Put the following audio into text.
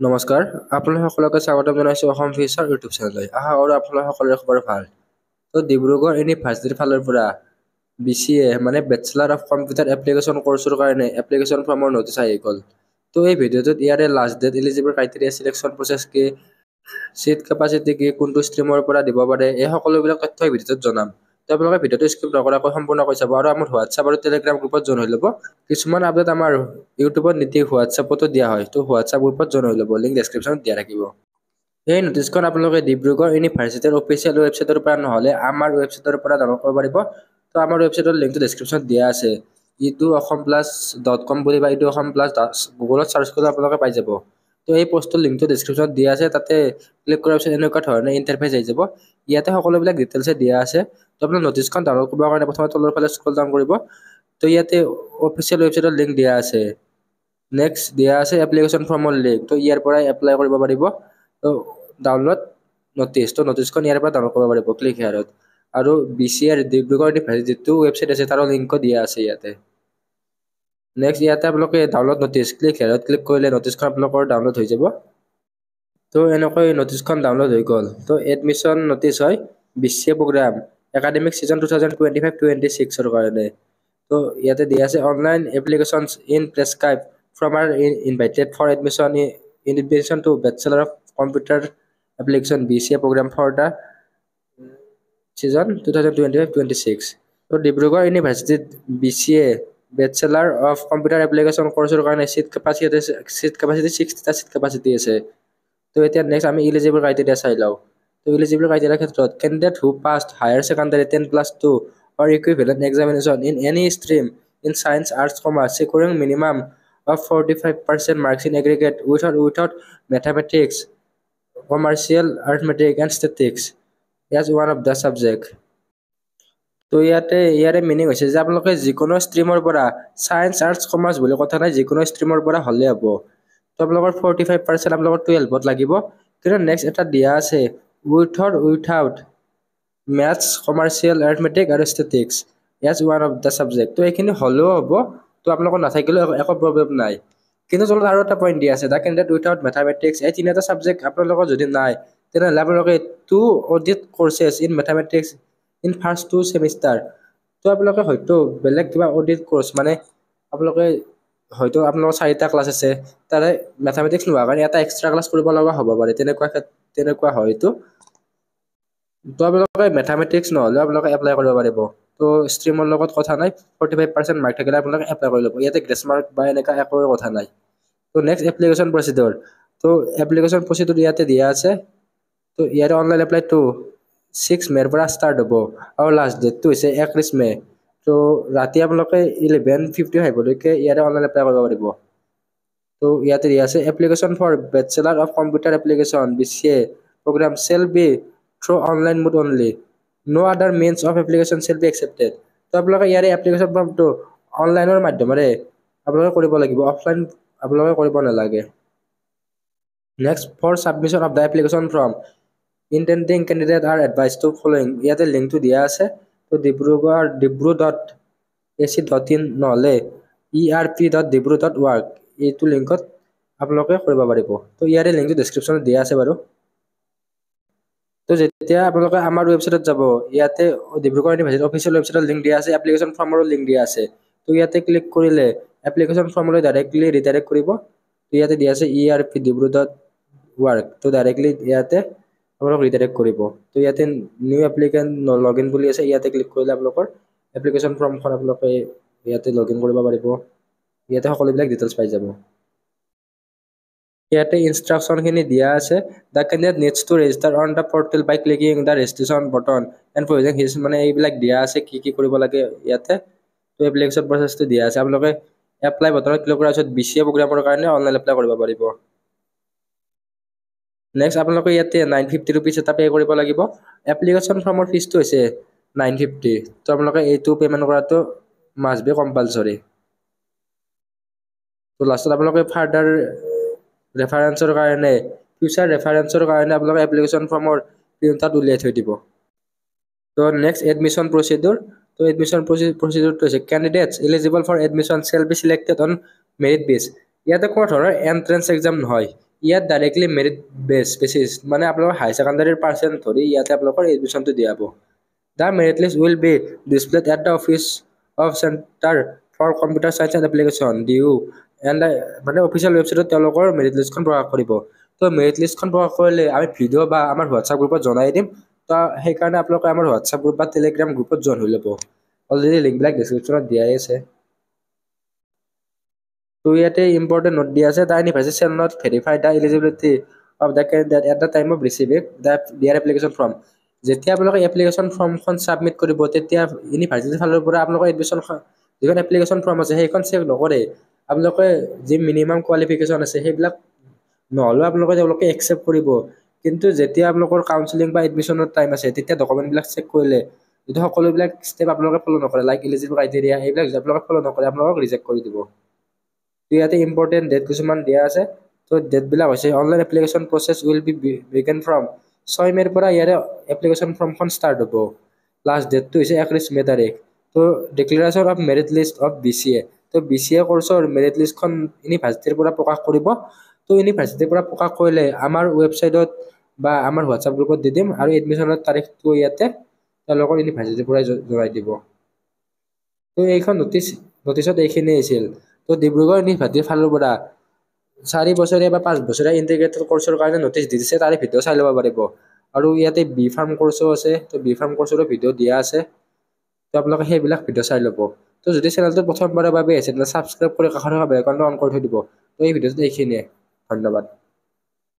নমস্কাৰ আপোনালোক সকলোকে স্বাগতম জনাইছোঁ অসম ফিচাৰ ইউটিউব চেনেললৈ। আশা কৰোঁ আপোনালোক সকলোৰে খবৰ ভাল। তো ডিব্ৰুগড় ইউনিভাৰ্চিটিৰ ফালৰ পৰা BCA মানে বেচেলাৰ অফ কম্পিউটাৰ এপ্লিকেশ্যন কোৰ্চৰ কাৰণে এপ্লিকেশ্যন ফৰ্মৰ নটিচ আহি গ'ল। তো এই ভিডিঅ'টোত ইয়াৰে last date, eligible criteria, selection process কি, চিট কেপাচিটি কি, কোনটো ষ্ট্ৰীমৰ পৰা দিব পাৰে, এই সকলোবিলাক তথ্য এই ভিডিঅ'টোত জনাম। তো আপোনালোকে ভিডিঅ'টো স্কিপ নকৰাকৈ সম্পূৰ্ণকৈ চাব আৰু আমাৰ হোৱাটছআপ আৰু টেলিগ্ৰাম গ্ৰুপত জইন হৈ ল'ব। কিছুমান আপডেট আমাৰ ইউটিউবত নিদি হোৱাটছআপতো দিয়া হয়, তো হোৱাটছআপ গ্ৰুপত জইন হৈ ল'ব, লিংক ডেছক্ৰিপশ্যনত দিয়া থাকিব। এই নটিচখন আপোনালোকে ডিব্ৰুগড় ইউনিভাৰ্চিটিৰ অফিচিয়েল ৱেবছাইটৰ পৰা নহ'লে আমাৰ ৱেবছাইটৰ পৰা ডাউনলোড কৰিব পাৰিব। তো আমাৰ ৱেবছাইটৰ লিংকটো ডেছক্ৰিপশ্যনত দিয়া আছে। edu-assam.com বুলি বা edu-assam+ গুগলত চাৰ্চ কৰিলে আপোনালোকে পাই যাব। তো এই পষ্টৰ লিংকটো ডেছক্ৰিপশ্যনত দিয়া আছে, তাতে ক্লিক কৰাৰ পিছত এনেকুৱা ধৰণে ইণ্টাৰফেচ আহি যাব। ইয়াতে সকলোবিলাক ডিটেইলছে দিয়া আছে। তো আপোনাৰ নটিচখন ডাউনলোড কৰিবৰ কাৰণে প্ৰথমে তলৰ ফালে স্ক্ৰল ডাউন কৰিব। তো ইয়াতে অফিচিয়েল ৱেবছাইটৰ লিংক দিয়া আছে। নেক্সট দিয়া আছে এপ্লিকেশ্যন ফৰ্মৰ লিংক। তো ইয়াৰ পৰাই এপ্লাই কৰিব পাৰিব। তো ডাউনলোড নটিচ, তো নটিচখন ইয়াৰ পৰা ডাউনলোড কৰিব পাৰিব ক্লিক হেয়াৰত। আৰু BCA ডিব্ৰুগড় ইউনিভাৰ্চিটিৰ যিটো ৱেবছাইট আছে তাৰো লিংকো দিয়া আছে ইয়াতে। নেক্সট ইয়াতে আপোনালোকে ডাউনলোড নটিচ, ক্লিক হেয়াৰত ক্লিক কৰিলে নটিচখন আপোনালোকৰ ডাউনলোড হৈ যাব। তো এনেকৈ নটিচখন ডাউনলোড হৈ গ'ল। তো এডমিশ্যন নটিচ হয় BCA প্ৰগ্ৰাম একাডেমিক ছিজন 2025-26ৰ কাৰণে। তো ইয়াতে দিয়া আছে online applications in prescribe form are invited for invitation to Bachelor of Computer Application BCA program for the season 2025-26. তো ডিব্ৰুগড় ইউনিভাৰ্চিটিত BCA bachelor of computer application কোৰ্চৰ কাৰণে চিট কেপাচিটি 60টা চিট কেপাচিটি আছে। তো এতিয়া নেক্সট আমি ইলিজিবল ক্ৰাইটেৰিয়া চাই লওঁ। তো ইলিজিবল ক্ৰাইটেৰিয়াৰ ক্ষেত্ৰত candidate who passed higher secondary 10+2 or equivalent examination in any stream in science, arts, commerce, securing minimum of 45% marks in aggregate without mathematics, commercial arithmetic and statistics as one of the subject. তো ইয়াৰে meaning হৈছে যে আপোনালোকে যিকোনো ষ্ট্ৰীমৰ পৰা science, arts, commerce বুলি কথা নাই, যিকোনো ষ্ট্ৰীমৰ পৰা হ'লে হ'ব। তো আপোনালোকৰ 45% আপোনালোকৰ 12ত লাগিব। কিন্তু নেক্সট এটা দিয়া আছে উইথাউট মেথছ, কমাৰ্চিয়েল, এৰিথমেটিক আৰু statistics as one of the subject. তো এইখিনি হ'লেও হ'ব, তো আপোনালোকৰ নাথাকিলেও একো প্ৰব্লেম নাই। কিন্তু তলত আৰু এটা পইণ্ট দিয়া আছে দ্য কেণ্ডিডেট উইথাউট মেথামেটিক্স, এই তিনিটা ছাবজেক্ট আপোনালোকৰ যদি নাই তেনেহ'লে আপোনালোকে 2 audit courses in mathematics in first 2 semester. তো আপোনালোকে হয়তো বেলেগ কিবা অডিট কৰ্চ মানে আপোনালোকে হয়তো আপোনালোকৰ 4টা ক্লাছ আছে, তাৰে মেথামেটিক্স নোহোৱাৰ কাৰণে এটা এক্সট্ৰা ক্লাছ কৰিব লগা হ'ব পাৰে, তেনেকুৱা হয় এইটো। তো আপোনালোকে মেথামেটিক্স নহ'লেও আপোনালোকে এপ্লাই কৰিব পাৰিব। তো ষ্ট্ৰীমৰ লগত কথা নাই, 45% মাৰ্ক থাকিলে আপোনালোকে এপ্লাই কৰি ল'ব। ইয়াতে গ্ৰেছ মাৰ্ক বা এনেকুৱা একো কথা নাই। তো নেক্সট এপ্লিকেশ্যন প্ৰচিডিউৰ। তো এপ্লিকেশ্যন প্ৰচিডিউৰ ইয়াতে দিয়া আছে। তো ইয়াৰে অনলাইন এপ্লাইটো 6 মে'ৰ পৰা ষ্টাৰ্ট হ'ব আৰু লাষ্ট ডেটটো হৈছে 31 মে'। তো ৰাতি আপোনালোকে 11:55লৈকে ইয়াৰে অনলাইন এপ্লাই কৰিব পাৰিব। তো ইয়াতে দিয়া আছে application for bachelor of computer application BCA program shall be through online mode only. No other means of application shall be accepted. তো আপোনালোকে ইয়াৰে এপ্লিকেশ্যন ফৰ্মটো অনলাইনৰ মাধ্যমেৰে আপোনালোকে কৰিব লাগিব, অফলাইন আপোনালোকে কৰিব নালাগে। Next for submission of the application form intending candidate are advise to following, ইয়াতে লিংকটো দিয়া আছে। তো dibru.ac.in নহ'লে erp.dibru.org এইটো লিংকত আপোনালোকে কৰিব পাৰিব। তো ইয়াৰে লিংকটো ডেছক্ৰিপশ্যনত দিয়া আছে বাৰু। তো যেতিয়া আপোনালোকে আমাৰ ৱেবছাইটত যাব, ইয়াতে ডিব্ৰুগড় ইউনিভাৰ্চিটিৰ অফিচিয়েল ৱেবছাইটৰ লিংক দিয়া আছে, এপ্লিকেশ্যন ফৰ্মৰো লিংক দিয়া আছে। তো ইয়াতে ক্লিক কৰিলে এপ্লিকেশ্যন ফৰ্মলৈ ডাইৰেক্টলি ৰিডাইৰেক্ট কৰিব। তো ইয়াতে দিয়া আছে erp.dibru.org, তো ডাইৰেক্টলি ইয়াতে আপোনালোক ৰিডাইৰেক্ট কৰিব। তো ইয়াতে নিউ এপ্লিকেণ্ট লগ ইন বুলি আছে, ইয়াতে ক্লিক কৰিলে আপোনালোকৰ এপ্লিকেশ্যন ফৰ্মখন আপোনালোকে ইয়াতে লগ ইন কৰিব পাৰিব। ইয়াতে সকলোবিলাক ডিটেইলছ পাই যাব। ইয়াতে ইনষ্ট্ৰাকশ্যনখিনি দিয়া আছে। The candidate needs to register on the portal by clicking the registration button and providing his, মানে এইবিলাক দিয়া আছে কি কি কৰিব লাগে ইয়াতে। তো এপ্লিকেশ্যন প্ৰচেছটো দিয়া আছে। আপোনালোকে এপ্লাই বটনত ক্লিক কৰাৰ পিছত BCA প্ৰগ্ৰামৰ কাৰণে অনলাইন এপ্লাই কৰিব পাৰিব। নেক্সট আপোনালোকে ইয়াতে 950 ৰুপিজ এটা পে' কৰিব লাগিব। এপ্লিকেশ্যন ফৰ্মৰ ফিজটো হৈছে 950। তো আপোনালোকে এইটো পে'মেণ্ট কৰাটো মাষ্ট বি কম্পালচৰি। তো লাষ্টত আপোনালোকে ফাৰ্ডাৰ ৰেফাৰেঞ্চৰ কাৰণে, ফিউচাৰ ৰেফাৰেঞ্চৰ কাৰণে আপোনালোকে এপ্লিকেশ্যন ফৰ্মৰ প্ৰিণ্ট আউট উলিয়াই থৈ দিব। তো নেক্সট এডমিশ্যন প্ৰচিডিউৰ। তো এডমিশ্যন প্ৰচিডিউৰটো হৈছে candidates eligible for admission shall be selected on merit basis. ইয়াতে কোনো ধৰণৰ এণ্ট্ৰেঞ্চ এক্সাম নহয়, ইয়াত ডাইৰেক্টলি মেৰিট বেচিছ মানে আপোনালোকৰ হাই ছেকেণ্ডাৰীৰ পাৰ্চেণ্ট ধৰি ইয়াতে আপোনালোকৰ এডমিশ্যনটো দিয়াব। The merit list will be displayed at the office of Center for Computer Science and Application DU and মানে অফিচিয়েল ৱেবছাইটত তেওঁলোকৰ মেৰিট লিষ্টখন প্ৰকাশ কৰিব। তো মেৰিট লিষ্টখন প্ৰকাশ কৰিলে আমি ভিডিঅ' বা আমাৰ হোৱাটছআপ গ্ৰুপত জনাই দিম। তো সেইকাৰণে আপোনালোকে আমাৰ হোৱাটছআপ গ্ৰুপ বা টেলিগ্ৰাম গ্ৰুপত জইন হৈ ল'ব। অলৰেডি লিংকবিলাক ডেছক্ৰিপশ্যনত দিয়াই আছে। তো ইয়াতে ইম্পৰ্টেণ্ট নোট দিয়া আছে, the university shell not verify the eligibility of the candidate at the time of receiving দিয়াৰ এপ্লিকেশ্যন ফৰ্ম। যেতিয়া আপোনালোকে এপ্লিকেশ্যন ফৰ্মখন ছাবমিট কৰিব তেতিয়া ইউনিভাৰ্চিটিৰ ফালৰ পৰা আপোনালোকৰ এডমিশ্যন যিখন এপ্লিকেশ্যন ফৰ্ম আছে সেইখন চেক নকৰে। আপোনালোকে যি মিনিমাম কোৱালিফিকেশ্যন আছে সেইবিলাক নহ'লেও তেওঁলোকে একচেপ্ট কৰিব। কিন্তু যেতিয়া আপোনালোকৰ কাউন্সেলিং বা এডমিশ্যনৰ টাইম আছে তেতিয়া ডকুমেণ্টবিলাক চেক কৰিলে যদি সকলোবিলাক ষ্টেপ আপোনালোকে ফ'ল' নকৰে, লাইক এলিজিবল ক্ৰাইটেৰিয়া এইবিলাক যদি আপোনালোকে ফ'ল' নকৰে আপোনালোকক ৰিজেক্ট কৰি দিব। তো ইয়াতে ইম্পৰ্টেণ্ট ডেট কিছুমান দিয়া আছে। তো ডেটবিলাক হৈছে online application process will be begin from 6 মে'ৰ পৰা ইয়াৰে এপ্লিকেশ্যন ফৰ্মখন ষ্টাৰ্ট হ'ব। লাষ্ট ডেটটো হৈছে 21 মে' তাৰিখ। তো declaration of merit list of BCA। তো BCA কৰ্চৰ মেৰিট লিষ্টখন ইউনিভাৰ্চিটিৰ পৰা প্ৰকাশ কৰিব। তো ইউনিভাৰ্চিটিৰ পৰা প্ৰকাশ কৰিলে আমাৰ ৱেবছাইটত বা আমাৰ হোৱাটছআপ গ্ৰুপত দি দিম আৰু এডমিশ্যনৰ তাৰিখটো ইয়াতে তেওঁলোকৰ ইউনিভাৰ্চিটিৰ পৰাই জনাই দিব। তো এইখন নটিচত এইখিনিয়ে আছিল। তো ডিব্ৰুগড় ইউনিভাৰ্চিটিৰ ফালৰ পৰা 4 বছৰীয়া বা 5 বছৰীয়া ইণ্টিগ্ৰেটেড কৰ্চৰ কাৰণে নটিচ দি দিছে, তাৰে ভিডিঅ' চাই ল'ব পাৰিব। আৰু ইয়াতে বি ফাৰ্ম কৰ্চো আছে, তো বি ফাৰ্ম কৰ্চৰো ভিডিঅ' দিয়া আছে। তো আপোনালোকে সেইবিলাক ভিডিঅ' চাই ল'ব। তো যদি চেনেলটো প্ৰথমবাৰৰ বাবে আছে তেন্তে ছাবস্ক্ৰাইব কৰি কাষত থকা বেল আইকনটো অন কৰি থৈ দিব। তো এই ভিডিঅ'টো এইখিনিয়ে, ধন্যবাদ।